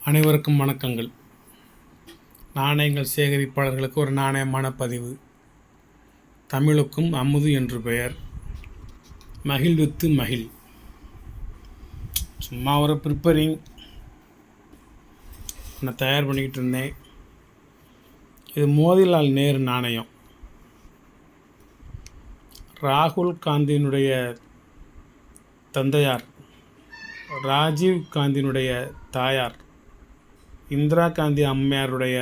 அனைவருக்கும் வணக்கங்கள். நாணயங்கள் சேகரிப்பாளர்களுக்கு ஒரு நாணயமான பதிவு. தமிழுக்கும் அமுது என்று பெயர். மகிழ்வித்து மகிழ். சும்மா ஒரு ப்ரிப்பரிங் நான் தயார் பண்ணிக்கிட்டு இருந்தேன். இது மோதிலால் நேரு நாணயம். ராகுல் காந்தியினுடைய தந்தையார், ராஜீவ் காந்தியினுடைய தாயார், இந்திரா காந்தி அம்மையாருடைய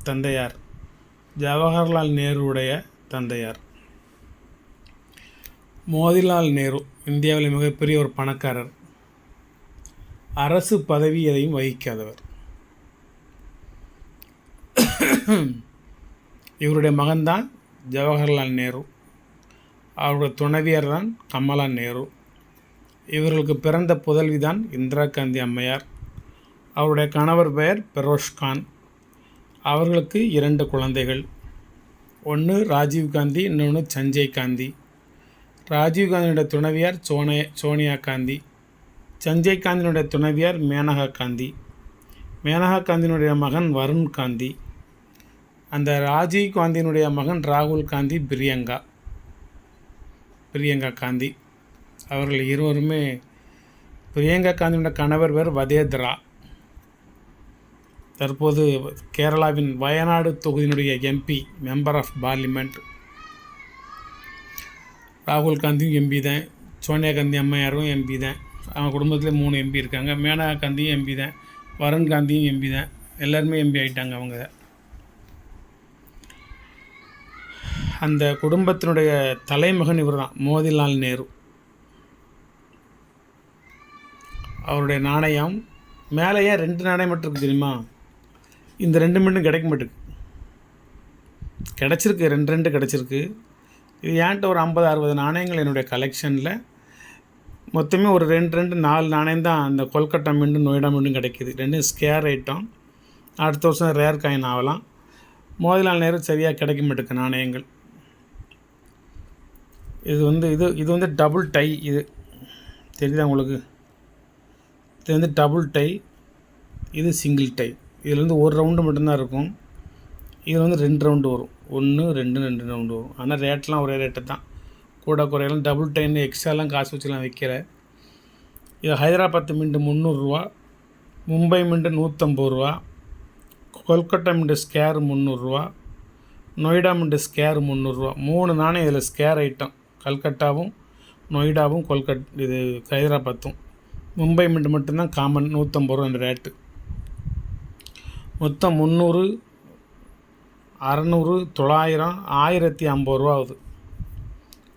தந்தையார், ஜவஹர்லால் நேருடைய தந்தையார். மோதிலால் நேரு இந்தியாவில் மிகப்பெரிய ஒரு பணக்காரர். அரசு பதவி எதையும் வகிக்காதவர். இவருடைய மகன்தான் ஜவஹர்லால் நேரு. அவருடைய துணைவியர் தான் கமலா நேரு. இவர்களுக்கு பிறந்த புதல்விதான் இந்திரா காந்தி அம்மையார். அவருடைய கணவர் பெயர் பெரோஸ் கான். அவர்களுக்கு 2 குழந்தைகள். ஒன்று ராஜீவ் காந்தி, இன்னொன்று சஞ்சய் காந்தி. ராஜீவ் காந்தியினுடைய துணைவியார் சோனியா காந்தி. சஞ்சய் காந்தியினுடைய துணைவியார் மேனகா காந்தி. மேனகா காந்தியினுடைய மகன் வருண் காந்தி. அந்த ராஜீவ் காந்தியினுடைய மகன் ராகுல் காந்தி, பிரியங்கா காந்தி. அவர்கள் இருவருமே, பிரியங்கா காந்தியினுடைய கணவர் பேர் வதேதரா. தற்போது கேரளாவின் வயநாடு தொகுதியினுடைய எம்பி, மெம்பர் ஆஃப் பார்லிமெண்ட். ராகுல் காந்தியும் எம்பி தான். சோனியா காந்தி அம்மையாரும் எம்பி தான். அவங்க குடும்பத்தில் 3 எம்பி இருக்காங்க. மேனகா காந்தியும் எம்பி தான். வருண் காந்தியும் எம்பி தான். எல்லாருமே எம்பி ஆகிட்டாங்க அவங்க. அந்த குடும்பத்தினுடைய தலைமகன் இவர் தான், மோதிலால் நேரு. அவருடைய நாணயம் மேலேயே 2 நாணயம் மட்டும் இருக்குது தெரியுமா? இந்த 2 மட்டும் கிடைக்க மாட்டேங்குது. கிடச்சிருக்கு, 2 கிடச்சிருக்கு. இது ஏன்ட்ட ஒரு 50-60 நாணயங்கள் என்னுடைய கலெக்ஷனில். மொத்தமே ஒரு 4 நாணயம் தான் அந்த கொல்கட்டா மின்ட்டும் நொய்டா மின்ட்டும் கிடைக்கிது. 2 ஸ்கேர் ஐட்டம். அடுத்த வருஷம் ரேர் காயின் ஆகலாம். மோதிலால் நேரு சரியாக கிடைக்க மாட்டேங்குது நாணயங்கள். இது வந்து டபுள் டை. இது தெரியுதா உங்களுக்கு? இது வந்து டபுள் டை, இது சிங்கிள் டை. இதில் வந்து ஒரு ரவுண்டு மட்டும்தான் இருக்கும். இதில் வந்து 2 ரவுண்டு வரும். 1 2 ரவுண்டு வரும். ஆனால் ரேட்லாம் ஒரே ரேட்டு தான். கூட குறையெல்லாம் டபுள் டைன்னு எக்ஸ்ட்ராலாம் காசு வச்சுலாம் வைக்கிற. இது ஹைதராபாத் மின்ட்டு 300 ரூபா, மும்பை மின்ட்டு 150 ரூபா, கொல்கட்டா மின்ட்டு ஸ்கேர் 300 ரூபா, நொய்டா மின்ட்டு ஸ்கேர் 300 ரூபா. 3 நாணயம் இதில் ஸ்கேர் ஐட்டம். கல்கட்டாவும் நொய்டாவும் இது ஹைதராபாத்தும். மும்பை மின்ட் மட்டும்தான் காமன், 150 ரூபா அந்த ரேட்டு. மொத்தம் 300, 600, 900, 1050 ரூபா ஆகுது.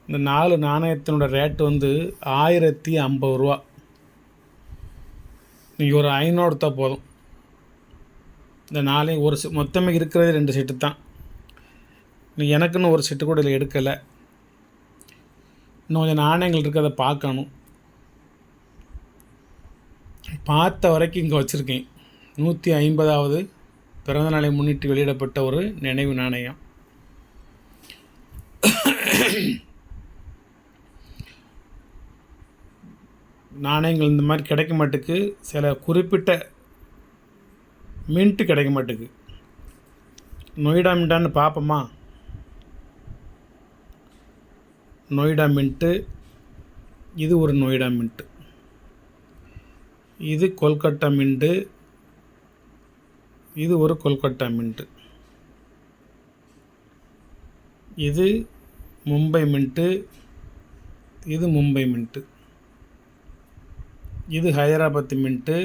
இந்த 4 நாணயத்தினோட ரேட்டு வந்து 1050 ரூபா. நீங்கள் ஒரு 500 எடுத்தால் போதும். இந்த 4 மொத்தமே இருக்கிறது 2 செட்டு தான். எனக்குன்னு ஒரு செட்டு கூட இதில் எடுக்கலை. இன்னும் கொஞ்சம் நாணயங்கள் இருக்குது, அதை பார்க்கணும். பார்த்த வரைக்கும் இங்கே வச்சுருக்கேன். 150வது பிறந்தநாளை முன்னிட்டு வெளியிடப்பட்ட ஒரு நினைவு நாணயம். நாணயங்கள் இந்த மாதிரி கிடைக்க மாட்டுக்கு. சில குறிப்பிட்ட மின்ட்டு கிடைக்க மாட்டுக்கு. நொய்டா மின்ட்டான்னு பார்ப்போமா? நொய்டா மின்ட்டு. இது ஒரு நொய்டா மின்ட்டு. இது கொல்கட்டா மின்ட்டு. இது ஒரு கொல்கட்டா மின்ட்டு. இது மும்பை மின்ட்டு. இது மும்பை மின்ட்டு. இது ஹைதராபாத் மின்ட்டு.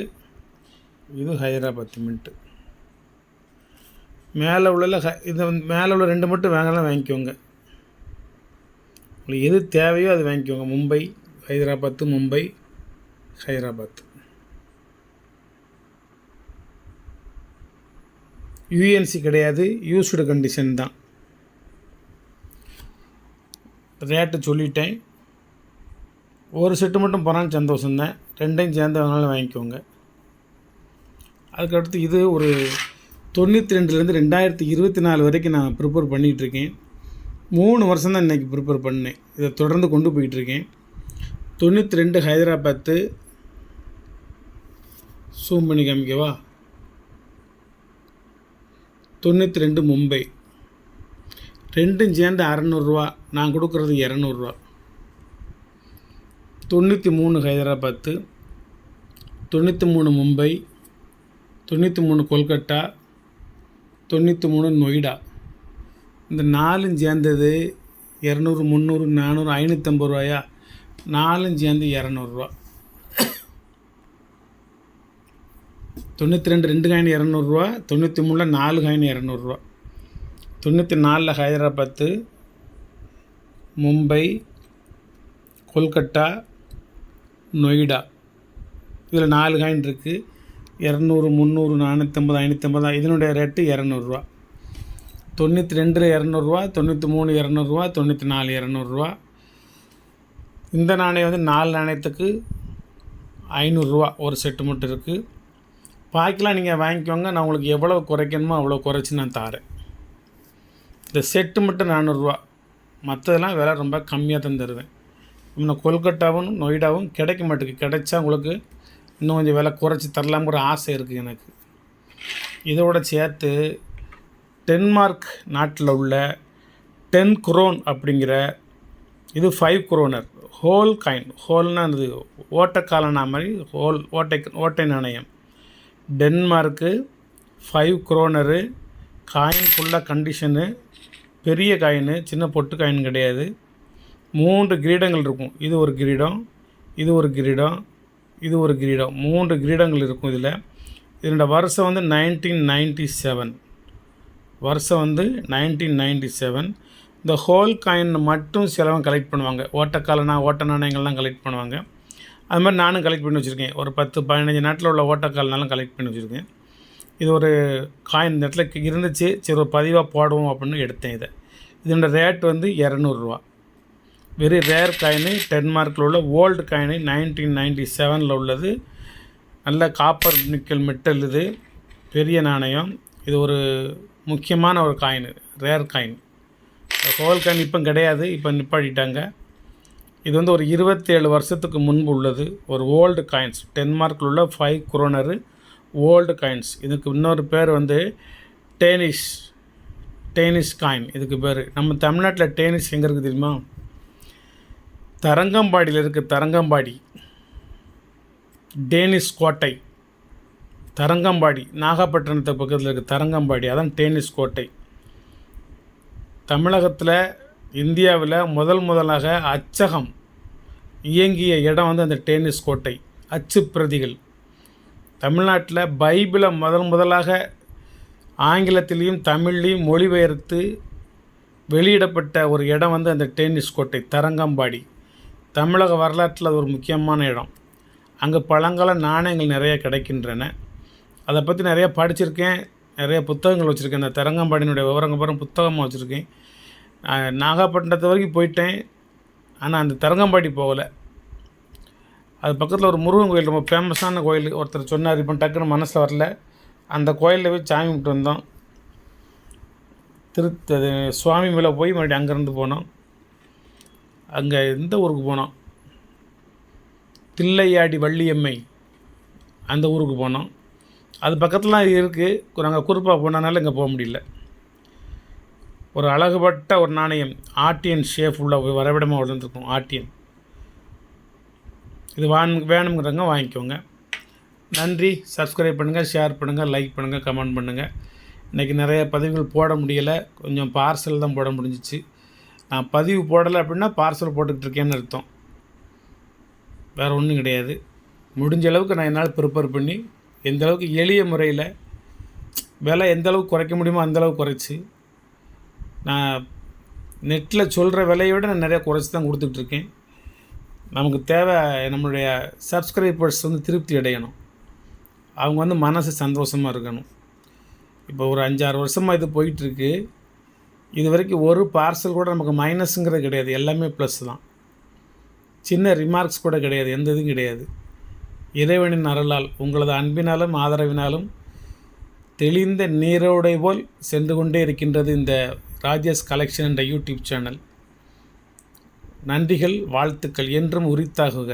இது ஹைதராபாத் மின்ட்டு. மேலே உள்ள மேலே உள்ள 2 மட்டும் வாங்கலாம், வாங்கிக்கோங்க. உங்களுக்கு எது தேவையோ அது வாங்கிக்கோங்க. மும்பை ஹைதராபாத்து, மும்பை ஹைதராபாத். யூஎன்சி கிடையாது, யூஸ்டு கண்டிஷன் தான். ரேட்டு சொல்லிட்டேன். ஒரு செட்டு மட்டும் போனாலும் சந்தோஷம்தான். 2ஐயும் சேர்ந்து வேணாலும் வாங்கிக்கோங்க. அதுக்கடுத்து இது ஒரு 92லேருந்து 2024 வரைக்கும் நான் ப்ரிப்பேர் பண்ணிகிட்ருக்கேன். 3 வருஷம் தான் இன்றைக்கி ப்ரிப்பேர் பண்ணேன். இதை தொடர்ந்து கொண்டு போயிட்டுருக்கேன். 92 ஹைதராபாத்து. ஜூம் பண்ணி காமிக்கவா? 92 மும்பை. ரெண்டும் சேர்ந்து 600 நான் கொடுக்குறது 200. 93 ஹைதராபாத்து, 93 மும்பை, 93 கொல்கட்டா, 93 நொய்டா. இந்த 4 சேர்ந்தது 200, 300, 400, 550 4 சேர்ந்து 200. 92 2 காயின் 200, 93 4 காயின் 200. 94 ஹைதராபாத்து, மும்பை, கொல்கட்டா, நொய்டா. இதில் 4 காயின் இருக்குது. 200, 300, 450, 550 இதனுடைய ரேட்டு 200. 92 200, 93 200, 94 200. இந்த நாணயம் வந்து 4 நாணயத்துக்கு 500 ஒரு செட்டு மட்டும் இருக்குது. பாக்கிலாம் நீங்கள் வாங்கிக்கோங்க. நான் உங்களுக்கு எவ்வளோ குறைக்கணுமோ அவ்வளோ குறைச்சி நான் தாரேன். இந்த செட்டு மட்டும் 400. மற்றதெல்லாம் விலை ரொம்ப கம்மியாக தான் தருவேன். இன்னும் கொல்கட்டாவும் நொய்டாவும் கிடைக்க மாட்டேங்குது. கிடைச்சா உங்களுக்கு இன்னும் கொஞ்சம் விலை குறைச்சி தரலாம்ங்கிற ஆசை இருக்குது எனக்கு. இதோட சேர்த்து டென்மார்க் நாட்டில் உள்ள 10 குரோன் அப்படிங்கிற இது 5 குரோனர் ஹோல் காயின். ஹோல்னால் இது ஓட்டக்காலனா மாதிரி ஓட்டை நாணயம். டென்மார்க்கு 5 குரோனரு காயின் ஃபுல்லாக கண்டிஷனு, பெரிய காயின், சின்ன பொட்டு காயின் கிடையாது. 3 கிரீடங்கள் இருக்கும். இது ஒரு கிரீடம், இது ஒரு கிரீடம், இது ஒரு கிரீடம். 3 கிரீடங்கள் இருக்கும் இதில். இதனோட வருஷம் வந்து 1997. வருஷம் வந்து 1997. இந்த ஹோல் காயின் மட்டும் சிலவங்க கலெக்ட் பண்ணுவாங்க. ஓட்ட நாணயங்கள்லாம் கலெக்ட் பண்ணுவாங்க. அது மாதிரி நானும் கலெக்ட் பண்ணி வச்சுருக்கேன். ஒரு 10-15 நாட்டில் உள்ள ஓட்டக்கால்னாலும் கலெக்ட் பண்ணி வச்சுருக்கேன். இது ஒரு காயின் இந்த இடத்துல இருந்துச்சு, சரி ஒரு பதிவாக போடுவோம் அப்படின்னு எடுத்தேன் இதை. இதனோட ரேட் வந்து 200. Very rare coin. டென்மார்க்கில் உள்ள ஓல்டு காயின் 1997 உள்ளது. நல்ல காப்பர் நிக்கல் மெட்டல். இது பெரிய நாணயம். இது ஒரு முக்கியமான ஒரு coin, rare coin. Whole coin இப்போ கிடையாது, இப்போ நிப்பாட்டிட்டாங்க. இது வந்து ஒரு 27 வருஷத்துக்கு முன்பு உள்ளது. ஒரு ஓல்டு காயின்ஸ். டென்மார்க்கில் உள்ள 5 குரோனரு ஓல்டு காயின்ஸ். இதுக்கு இன்னொரு பேர் வந்து டேனிஷ் காயின் இதுக்கு பேர். நம்ம தமிழ்நாட்டில் டேனிஷ் எங்கே இருக்குது தெரியுமா? தரங்கம்பாடியில் இருக்குது. தரங்கம்பாடி டேனிஷ் கோட்டை. தரங்கம்பாடி நாகப்பட்டினத்துக்கு பக்கத்தில் இருக்குது தரங்கம்பாடி. அதான் டேனிஷ் கோட்டை. தமிழகத்தில் இந்தியாவில் முதலாக அச்சகம் இயங்கிய இடம் வந்து அந்த டேனிஷ் கோட்டை. அச்சு பிரதிகள் தமிழ்நாட்டில் பைபிளை முதலாக ஆங்கிலத்திலையும் தமிழ்லையும் மொழிபெயர்த்து வெளியிடப்பட்ட ஒரு இடம் வந்து அந்த டேனிஷ் கோட்டை தரங்கம்பாடி. தமிழக வரலாற்றில் அது ஒரு முக்கியமான இடம். அங்கே பழங்கால நாணயங்கள் நிறைய கிடைக்கின்றன. அதை பற்றி நிறையா படிச்சிருக்கேன். நிறைய புத்தகங்கள் வச்சுருக்கேன். இந்த தரங்கம்பாடியினுடைய விவரங்கள் பாருங்க புத்தகமாக வச்சுருக்கேன். நாகப்பட்டினத்து வரைக்கும் போயிட்டேன். ஆனால் அந்த தரங்கம்பாடி போகலை. அது பக்கத்தில் ஒரு முருகன் கோயில், ரொம்ப ஃபேமஸான கோயில். ஒருத்தர் சொன்னார், இப்போ டக்குன்னு மனசில் வரல. அந்த கோயிலில் போய் சாமி கும்பிட்டு வந்தோம். அது சுவாமி மேலே போய் மறுபடியும் அங்கேருந்து போனோம். அங்கே எந்த ஊருக்கு போனோம்? தில்லையாடி வள்ளியம்மை அந்த ஊருக்கு போனோம். அது பக்கத்துலாம் இருக்குது. நாங்கள் குறிப்பாக போனதுனால இங்கே போக முடியல. ஒரு அழகுபட்ட ஒரு நாணயம், ஆர்டிஎன் ஷேப் உள்ள வரைபடமாக வளர்ந்துருக்கும். ஆர்டிஎன் இது வேணுங்கிறவங்க வாங்கிக்கோங்க. நன்றி. சப்ஸ்கிரைப் பண்ணுங்கள், ஷேர் பண்ணுங்கள், லைக் பண்ணுங்கள், கமெண்ட் பண்ணுங்கள். இன்றைக்கி நிறைய பதிவுகள் போட முடியலை. கொஞ்சம் பார்சல் தான் போட முடிஞ்சிச்சு. நான் பதிவு போடலை அப்படின்னா பார்சல் போட்டுக்கிட்டு இருக்கேன்னு அர்த்தம். வேறு ஒன்றும் கிடையாது. முடிஞ்ச அளவுக்கு நான் என்னால் ப்ரிப்பேர் பண்ணி எந்தளவுக்கு எளிய முறையில் விலை எந்தளவுக்கு குறைக்க முடியுமோ அந்தளவுக்கு குறைச்சி, நான் நெட்டில் சொல்கிற விலையை விட நான் நிறையா குறைச்சி தான் கொடுத்துட்ருக்கேன். நமக்கு தேவை நம்மளுடைய சப்ஸ்கிரைபர்ஸ் வந்து திருப்தி அடையணும். அவங்க வந்து மனசு சந்தோஷமாக இருக்கணும். இப்போ ஒரு 5-6 வருஷமாக இது போயிட்டுருக்கு. இது வரைக்கும் ஒரு பார்சல் கூட நமக்கு மைனஸுங்கிறது கிடையாது. எல்லாமே ப்ளஸ் தான். சின்ன ரிமார்க்ஸ் கூட கிடையாது. எந்த இதுவும் கிடையாது. இறைவனின் அருளால், உங்களது அன்பினாலும் ஆதரவினாலும் தெளிந்த நீரோடை போல் சென்று கொண்டே இருக்கின்றது இந்த ராஜேஷ் கலெக்ஷன் என்ற யூடியூப் சேனல். நன்றிகள், வாழ்த்துக்கள். என்றும் உரித்தாகுக.